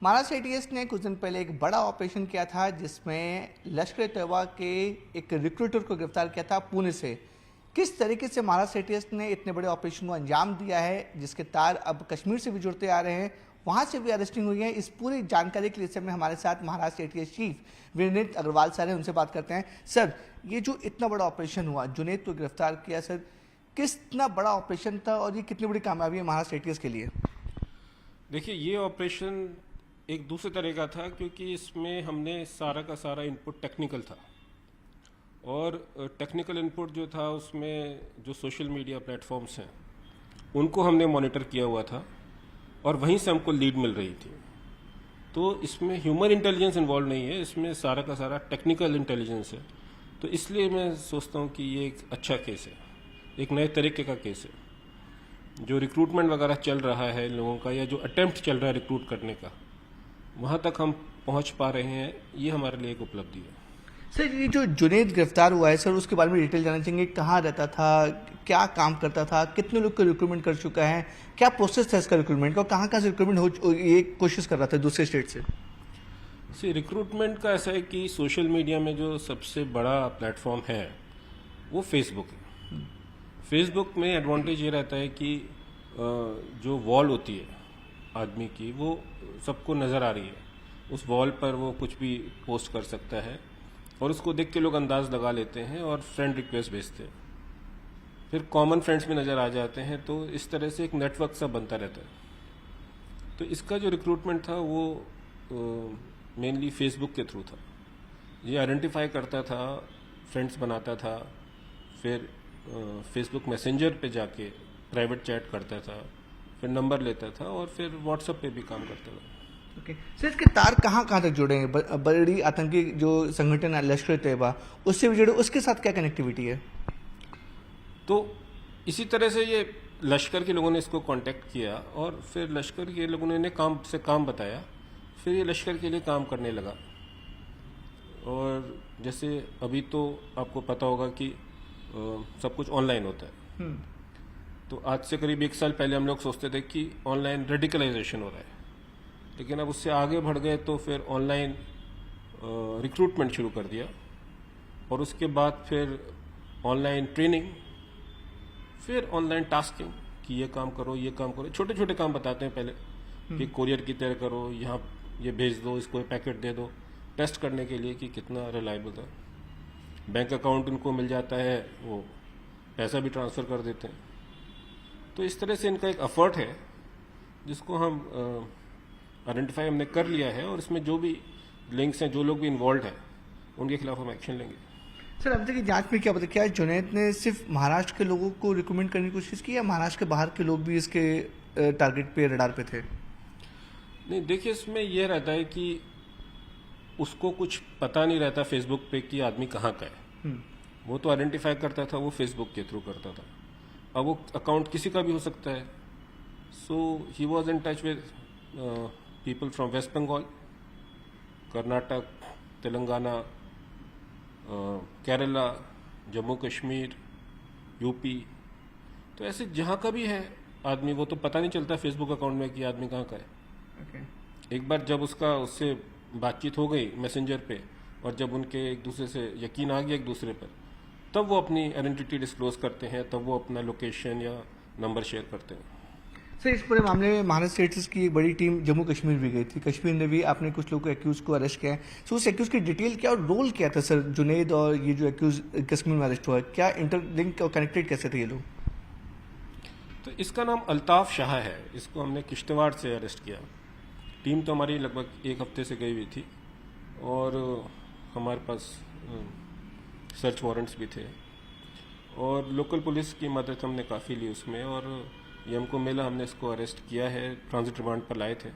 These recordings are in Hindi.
महाराष्ट्र एटीएस ने कुछ दिन पहले एक बड़ा ऑपरेशन किया था जिसमें लश्कर तैयबा के एक रिक्रूटर को गिरफ्तार किया था पुणे से। किस तरीके से महाराष्ट्र एटीएस ने इतने बड़े ऑपरेशन को अंजाम दिया है, जिसके तार अब कश्मीर से भी जुड़ते आ रहे हैं, वहां से भी अरेस्टिंग हुई है। इस पूरी जानकारी के लिए इस समय हमारे साथ Maharashtra ATS chief Vineet Agarwal sir हैं, उनसे बात करते हैं। सर, ये जो इतना बड़ा ऑपरेशन हुआ, जुनैद को गिरफ्तार किया, सर कितना बड़ा ऑपरेशन था और ये कितनी बड़ी कामयाबी है महाराष्ट्र एटीएस के लिए? देखिए, ये ऑपरेशन एक दूसरे तरह का था क्योंकि इसमें हमने सारा का सारा इनपुट टेक्निकल था और टेक्निकल इनपुट जो था उसमें जो सोशल मीडिया प्लेटफॉर्म्स हैं उनको हमने मॉनिटर किया हुआ था और वहीं से हमको लीड मिल रही थी। तो इसमें ह्यूमन इंटेलिजेंस इन्वॉल्व नहीं है, इसमें सारा का सारा टेक्निकल इंटेलिजेंस है। तो इसलिए मैं सोचता हूँ कि ये एक अच्छा केस है, एक नए तरीके का केस है। जो रिक्रूटमेंट वगैरह चल रहा है लोगों का या जो अटेम्प्ट चल रहा है रिक्रूट करने का, वहाँ तक हम पहुँच पा रहे हैं, ये हमारे लिए एक उपलब्धि है। सर, ये जो जुनैद गिरफ्तार हुआ है, सर उसके बारे में डिटेल जानना चाहेंगे। कहाँ रहता था, क्या काम करता था, कितने लोग का रिक्रूटमेंट कर चुका है, क्या प्रोसेस था इसका रिक्रूटमेंट का, कहाँ कहाँ से रिक्रूटमेंट हो ये कोशिश कर रहा था दूसरे स्टेट से? रिक्रूटमेंट का ऐसा है कि सोशल मीडिया में जो सबसे बड़ा प्लेटफॉर्म है वो फेसबुक है। फेसबुक में एडवांटेज ये रहता है कि जो वॉल होती है आदमी की वो सबको नज़र आ रही है। उस वॉल पर वो कुछ भी पोस्ट कर सकता है और उसको देख के लोग अंदाज लगा लेते हैं और फ्रेंड रिक्वेस्ट भेजते हैं, फिर कॉमन फ्रेंड्स में नज़र आ जाते हैं। तो इस तरह से एक नेटवर्क सा बनता रहता है। तो इसका जो रिक्रूटमेंट था वो मेनली फेसबुक के थ्रू था। ये आइडेंटिफाई करता था, फ्रेंड्स बनाता था, फिर फेसबुक मैसेंजर पे जाके प्राइवेट चैट करता था, फिर नंबर लेता था और फिर व्हाट्सएप पे भी काम करता था। ओके सर, इसके तार कहाँ कहाँ तक जुड़े हैं? बड़ी आतंकी जो संगठन है लश्कर तैयबा, उससे भी जुड़े, उसके साथ क्या कनेक्टिविटी है? तो इसी तरह से ये लश्कर के लोगों ने इसको कांटेक्ट किया और फिर लश्कर के लोगों ने काम बताया, फिर ये लश्कर के लिए काम करने लगा। और जैसे अभी तो आपको पता होगा कि सब कुछ ऑनलाइन होता है। तो आज से करीब 1 साल पहले हम लोग सोचते थे कि ऑनलाइन रेडिकलाइजेशन हो रहा है, लेकिन अब उससे आगे बढ़ गए तो फिर ऑनलाइन रिक्रूटमेंट शुरू कर दिया और उसके बाद फिर ऑनलाइन ट्रेनिंग, फिर ऑनलाइन टास्किंग कि ये काम करो, ये काम करो। छोटे छोटे काम बताते हैं पहले कि कोरियर की तरह करो, यहाँ ये भेज दो, इसको पैकेट दे दो, टेस्ट करने के लिए कि कितना रिलायबल था। बैंक अकाउंट उनको मिल जाता है, वो पैसा भी ट्रांसफ़र कर देते हैं। तो इस तरह से इनका एक एफर्ट है जिसको हम आइडेंटिफाई हमने कर लिया है और इसमें जो भी लिंक्स हैं, जो लोग भी इन्वॉल्व हैं, उनके खिलाफ हम एक्शन लेंगे। सर, अब तक की जांच में क्या पता, क्या जुनैद ने सिर्फ महाराष्ट्र के लोगों को रिकमेंड करने की कोशिश की या महाराष्ट्र के बाहर के लोग भी इसके टारगेट पे, रडार पे थे? नहीं, देखिए, इसमें यह रहता है कि उसको कुछ पता नहीं रहता फेसबुक पे कि आदमी कहाँ का है। वो तो आइडेंटिफाई करता था, वो फेसबुक के थ्रू करता था। अब वो अकाउंट किसी का भी हो सकता है। So he was in touch with people from West Bengal, Karnataka, Telangana, Kerala, Jammu Kashmir, UP. तो ऐसे जहाँ का भी है आदमी, वो तो पता नहीं चलता फेसबुक अकाउंट में कि आदमी कहाँ का है। एक बार जब उससे बातचीत हो गई मैसेंजर पे और जब उनके एक दूसरे से यकीन आ गया एक दूसरे पर, तब वो अपनी आइडेंटिटी डिस्क्लोज करते हैं, तब वो अपना लोकेशन या नंबर शेयर करते हैं। सर, इस पूरे मामले में महाराष्ट्र एटीएस की एक बड़ी टीम जम्मू कश्मीर भी गई थी। कश्मीर ने भी आपने कुछ लोगों को एक्यूज को अरेस्ट किया है। सो उस एक्यूज की डिटेल क्या और रोल क्या था सर? जुनैद और ये जो एक्यूज कश्मीर में अरेस्ट हुआ, क्या इंटरलिंक और कनेक्टेड कैसे थे ये लोग? तो इसका नाम अल्ताफ शाह है। इसको हमने किश्तवाड़ से अरेस्ट किया। टीम तो हमारी लगभग 1 हफ्ते से गई हुई थी और हमारे पास सर्च वारंट्स भी थे और लोकल पुलिस की मदद हमने काफ़ी ली उसमें, और ये हमको मिला, हमने इसको अरेस्ट किया है। ट्रांजिट रिमांड पर लाए थे।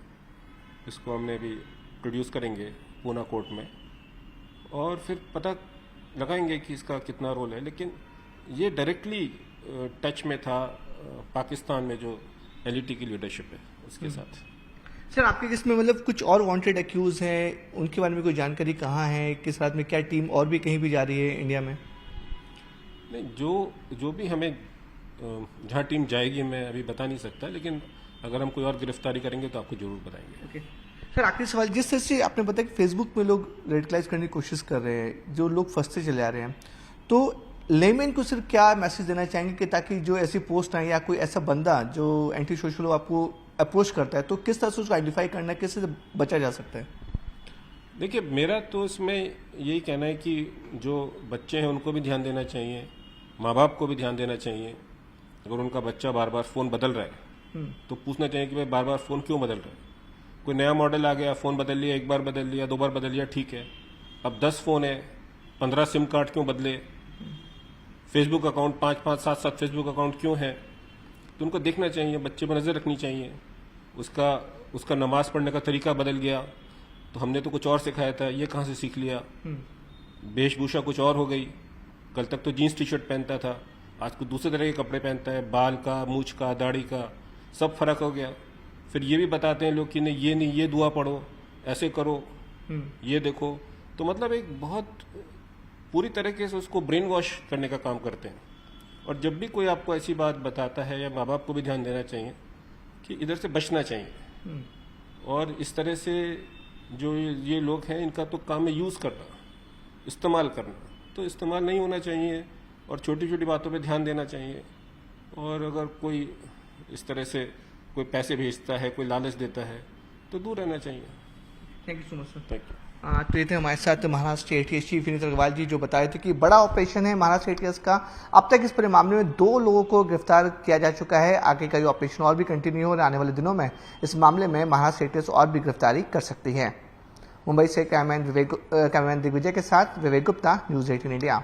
इसको हमने अभी प्रोड्यूस करेंगे पूना कोर्ट में और फिर पता लगाएंगे कि इसका कितना रोल है। लेकिन ये डायरेक्टली टच में था पाकिस्तान में जो एलईटी की लीडरशिप है उसके साथ। सर, आपके केस में मतलब कुछ और वांटेड एक्यूज हैं, उनके बारे में कोई जानकारी कहाँ है, किस रात में क्या टीम और भी कहीं भी जा रही है इंडिया में? नहीं, जो भी हमें जहाँ टीम जाएगी मैं अभी बता नहीं सकता, लेकिन अगर हम कोई और गिरफ्तारी करेंगे तो आपको जरूर बताएंगे। ओके। सर आखिरी सवाल, जिस तरह से आपने बताया कि फेसबुक में लोग रेडिकलाइज करने की कोशिश कर रहे हैं, जो लोग फंसते चले आ रहे हैं, तो लेमैन को सिर्फ क्या मैसेज देना चाहेंगे कि ताकि जो ऐसी पोस्ट आए या कोई ऐसा बंदा जो एंटी सोशल हो आपको अप्रोच करता है, तो किस तरह से उसको आइडेंटिफाई करना है, किस तरह से बचा जा सकता है? देखिए, मेरा तो इसमें यही कहना है कि जो बच्चे हैं उनको भी ध्यान देना चाहिए, माँ बाप को भी ध्यान देना चाहिए। अगर उनका बच्चा बार बार फ़ोन बदल रहा है तो पूछना चाहिए कि भाई बार बार फ़ोन क्यों बदल रहा है। कोई नया मॉडल आ गया, फ़ोन बदल लिया, एक बार बदल लिया, 2 बार बदल लिया, ठीक है। अब 10 फ़ोन है, 15 सिम कार्ड क्यों बदले, फेसबुक अकाउंट 5-5, 7-7 फेसबुक अकाउंट क्यों है, तो उनको देखना चाहिए, बच्चे पर नज़र रखनी चाहिए। उसका नमाज पढ़ने का तरीका बदल गया तो हमने तो कुछ और सिखाया था, ये कहाँ से सीख लिया। वेशभूषा कुछ और हो गई, कल तक तो जीन्स टी शर्ट पहनता था, आज कुछ दूसरे तरह के कपड़े पहनता है, बाल का, मूछ का, दाढ़ी का सब फर्क हो गया। फिर ये भी बताते हैं लोग कि नहीं ये दुआ पढ़ो, ऐसे करो, ये देखो। तो मतलब एक बहुत पूरी तरीके से उसको ब्रेन वॉश करने का काम करते हैं। और जब भी कोई आपको ऐसी बात बताता है, या माँ बाप को भी ध्यान देना चाहिए कि इधर से बचना चाहिए। और इस तरह से जो ये लोग हैं, इनका तो काम है यूज़ करना, इस्तेमाल करना, तो इस्तेमाल नहीं होना चाहिए और छोटी छोटी बातों पे ध्यान देना चाहिए। और अगर कोई इस तरह से कोई पैसे भेजता है, कोई लालच देता है, तो दूर रहना चाहिए। Thank you so much sir. Thank you. तो ये थे हमारे साथ महाराष्ट्र एटीएस चीफ विनीत अग्रवाल जी, जो बताए थे कि बड़ा ऑपरेशन है महाराष्ट्र एटीएस का। अब तक इस पूरे मामले में 2 लोगों को गिरफ्तार किया जा चुका है। आगे का ये ऑपरेशन और भी कंटिन्यू हो और आने वाले दिनों में इस मामले में महाराष्ट्र एटीएस और भी गिरफ्तारी कर सकती है। मुंबई से कैमरामैन दिग्विजय के साथ विवेक गुप्ता, न्यूज़ 18 इंडिया।